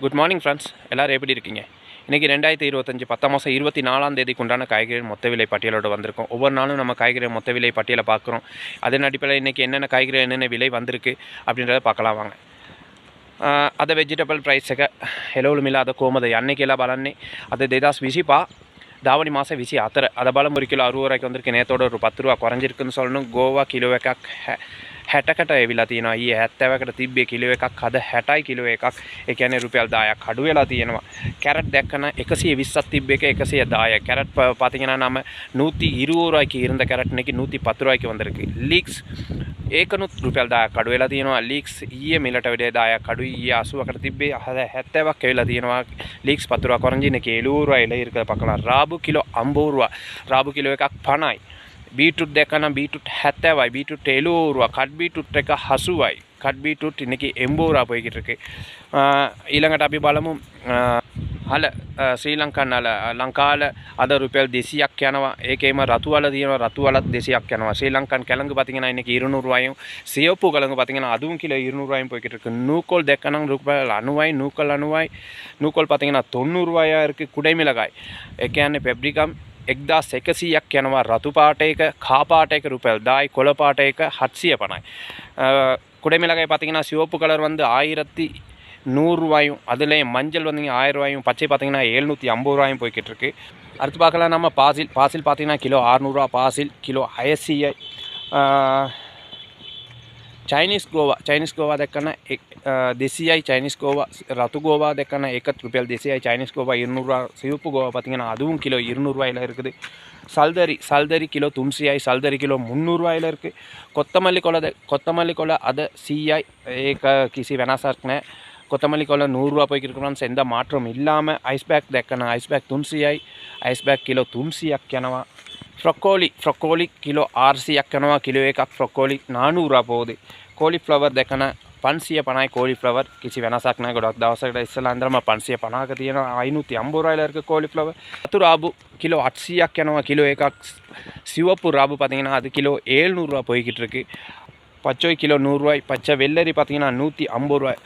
Good morning friends, எல்லோரும் எப்படி இருக்கீங்க? இன்றைக்கி 2025 10 மாதம் 24ஆம் தேதிக்கு உண்டான காய்கறி மொத்த விலை பட்டியலோடு வந்திருக்கோம். ஒவ்வொரு நாளும் நம்ம காய்கறி மொத்த விலை பட்டியலை பார்க்குறோம். அதன் அடிப்படையில் இன்றைக்கி என்னென்ன காய்கறி என்னென்ன விலை வந்திருக்கு அப்படின்றத பார்க்கலாம் வாங்க. අද වෙජිටබල් ප්‍රයිස් එක හෙළවලු මිල අද කොහමද යන්නේ කියලා බලන්නේ. අද 2025 தாவணி மாதம் 24 அதை பலம் 1 கிலோ 60 ரூபாய்க்கு வந்திருக்கு. நேற்றோட ஒரு 10 ரூபா குறைஞ்சிருக்குன்னு சொல்லணும். கோவா கிலோ එකක් 60කට එවිලා තියෙනවා. ඊයේ 70කට තිබ්බේ කිලෝ එකක්, අද 60යි කිලෝ එකක්. ඒ කියන්නේ රුපියල් 10ක් අඩු වෙලා තියෙනවා. කැරට් දැක්කම 120ක් තිබ්බ එක 110. கேரட் பார்த்தீங்கன்னா நம்ம 120 ரூபாய்க்கு இருந்த கேரட் இன்னைக்கு 110 ரூபாய்க்கு வந்திருக்கு. லீக்ஸ் ඒකනුත් රුපියල් 10ක් අඩු වෙලා තියෙනවා. ලීක්ස් ඊයේ මිලට වඩා 10ක් අඩුයි. ඊයේ 80කට තිබ්බේ 70ක් වෙලා තියෙනවා. லீக்ஸ் 10 ரூபா குறைஞ்சி இன்னைக்கு 70 ரூபாயில இருக்கிறத பார்க்கலாம். ராபு கிலோ 50 ரூபா. ராபு கிலோ එකක් 50යි. பீட்ரூட் දැක්කනම් பீட்ரூட் 70යි. பீட்ரூட் 70 ரூபா. கட் பீட்ரூட் එක 80යි. கட் பீட்ரூட் இன்னைக்கு 80 ரூபா போய்கிட்டு இருக்கு. ඊළඟට අපි බලමු හල ශ්‍රී ලංකන් හල ලංකාවල අද රුපියල් 200ක් යනවා. ඒකේම රතු වල තියෙනවා. රතු වලත් 200ක් යනවා. ශ්‍රී ලංකන් கிழங்கு பார்த்தீங்கன்னா இன்னைக்கு 200 ரூபாயும், சிவப்பு கிழங்கு பார்த்தீங்கன்னா அதுவும் கிலோ 200 ரூபாயும் போய்கிட்டு இருக்கு. நூக்கோல் දැක්කනම් රුපියල් 90යි. நூக்கல் 90යි. நூக்கோல் பார்த்தீங்கன்னா 90 ரூபாயா இருக்கு. குடை மிளகாய் ඒ කියන්නේ පෙබ්‍රිකම් 1100ක් යනවා. රතු පාට එක, කා පාට එක රුපියல் 10යි. කොළ පාට එක 750යි. குடை மிளகாய் பார்த்தீங்கன்னா சிவப்பு கலர் வந்து 1100 ரூபாயும், அதுலேயும் மஞ்சள் வந்தீங்க 1000 ரூபாயும், பச்சை பார்த்தீங்கன்னா 750 ரூபாயும் போய்கிட்டு இருக்கு. அடுத்து பார்க்கலாம் நம்ம பாசில். பாசில் பார்த்தீங்கன்னா கிலோ 600 ரூபா. பாசில் கிலோ 80යි. චයිනිස් ගෝවා දැක්කන 200යි. චයිනිஸ் கோவா ரத்து கோவா දැක්කන ඒකත් රුපියල් 200යි. චයිනිஸ் கோவா 200 ரூபா. சிவப்பு கோவா பார்த்தீங்கன்னா அதுவும் கிலோ 200 ரூபாயில இருக்குது. சல்தரி கிலோ 300යි. சல்தரி கிலோ 300 ரூபாயில இருக்குது. கொத்தமல்லி கொலை අද 100යි. ඒක කිසි වෙනසක් නැහැ. கொத்தமல்லி கொலை 100 ரூபா போய்கிட்டு இருக்கிறோம். எந்த மாற்றம் இல்லாமல். ஐஸ் பேக் දැක්කන ஐஸ் பேக் 300යි. ஐஸ் பேக் கிலோ 300ක් යනවා. ෆ්‍රොකෝලි කිලෝ 400ක් යනවා. කිලෝ එකක් ෆ්‍රොකෝලි 400 ரூபா போகுது. කෝලිෆ්ලවර් දැක්කන 550යි. කෝලිෆ්ලවර් කිසි වෙනසක් නැහැ. ගොඩක් දවසකට ඉස්සලා ඉඳන්ම 550ක තියෙනවා. 550 ரூபாயில இருக்க කෝලිෆ්ලවර්. රතු ராபு கிலோ 800ක් යනවා. கிலோ එකක්. சிவப்பு ராபு பார்த்தீங்கன்னா அது கிலோ 700 ரூபா போய்கிட்டு இருக்கு. பச்சை கிலோ 100 ரூபாய். பச்சை வெள்ளரி பார்த்தீங்கன்னா 150 ரூபாய்.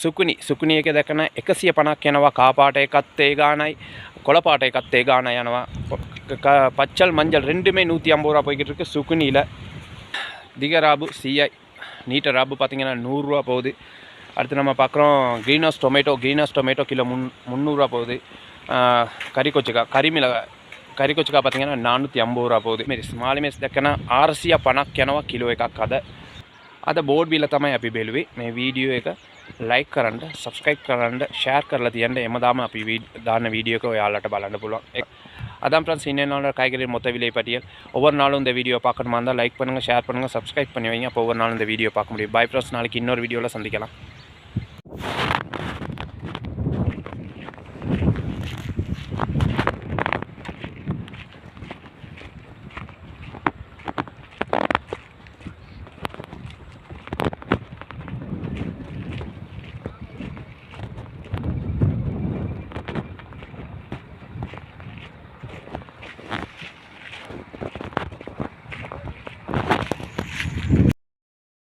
සුකුණි එක දැකන 150ක් යනවා. කා පාට එකත් ඒ ගානයි. කොළ පාට එකත් ඒ ගානයි යනවා. பச்சல் மஞ்சள் ரெண்டுமே 150 ரூபா போய்கிட்டு இருக்கு. சுக்குனியில் திக ராபு 100යි. நீட்ட ராபு பார்த்தீங்கன்னா 100 ரூபா போகுது. அடுத்து நம்ம பார்க்குறோம் க்ரீன் ஹவுஸ் டொமேட்டோ கிலோ 300 ரூபா போகுது. கறிக்கொச்சிக்காய் பார்த்தீங்கன்னா 450 ரூபா போகுது. මේ ස්මාලි මේස් දැක්කන 450ක් යනවා. කිලෝ එකක් අද බෝඩ් බිල තමයි අපි බැලුවේ. මේ වීඩියෝ එක ලයික් කරන්න, සබ්ස්ක්‍රයිබ් කරන්න, ෂෙයාර් කරලා තියන්න. එමදාම අපි දාන வீடியோ එක ඔයාලට බලන්න පුළුවන්. அதான் ஃப்ரெண்ட்ஸ், இன்னொரு காய்கறி மொத்த விலை பட்டியல். ஒவ்வொரு நாளும் இந்த வீடியோ பார்க்கணுமா இருந்தால் லைக் பண்ணுங்கள், ஷேர் பண்ணுங்கள், சப்ஸ்கிரைப் பண்ணி வைங்க. அப்போ ஒவ்வொரு நாளும் இந்த வீடியோ பார்க்க முடியும். பை ஃப்ரெண்ட்ஸ், நாளைக்கு இன்னொரு வீடியோவில் சந்திக்கலாம்.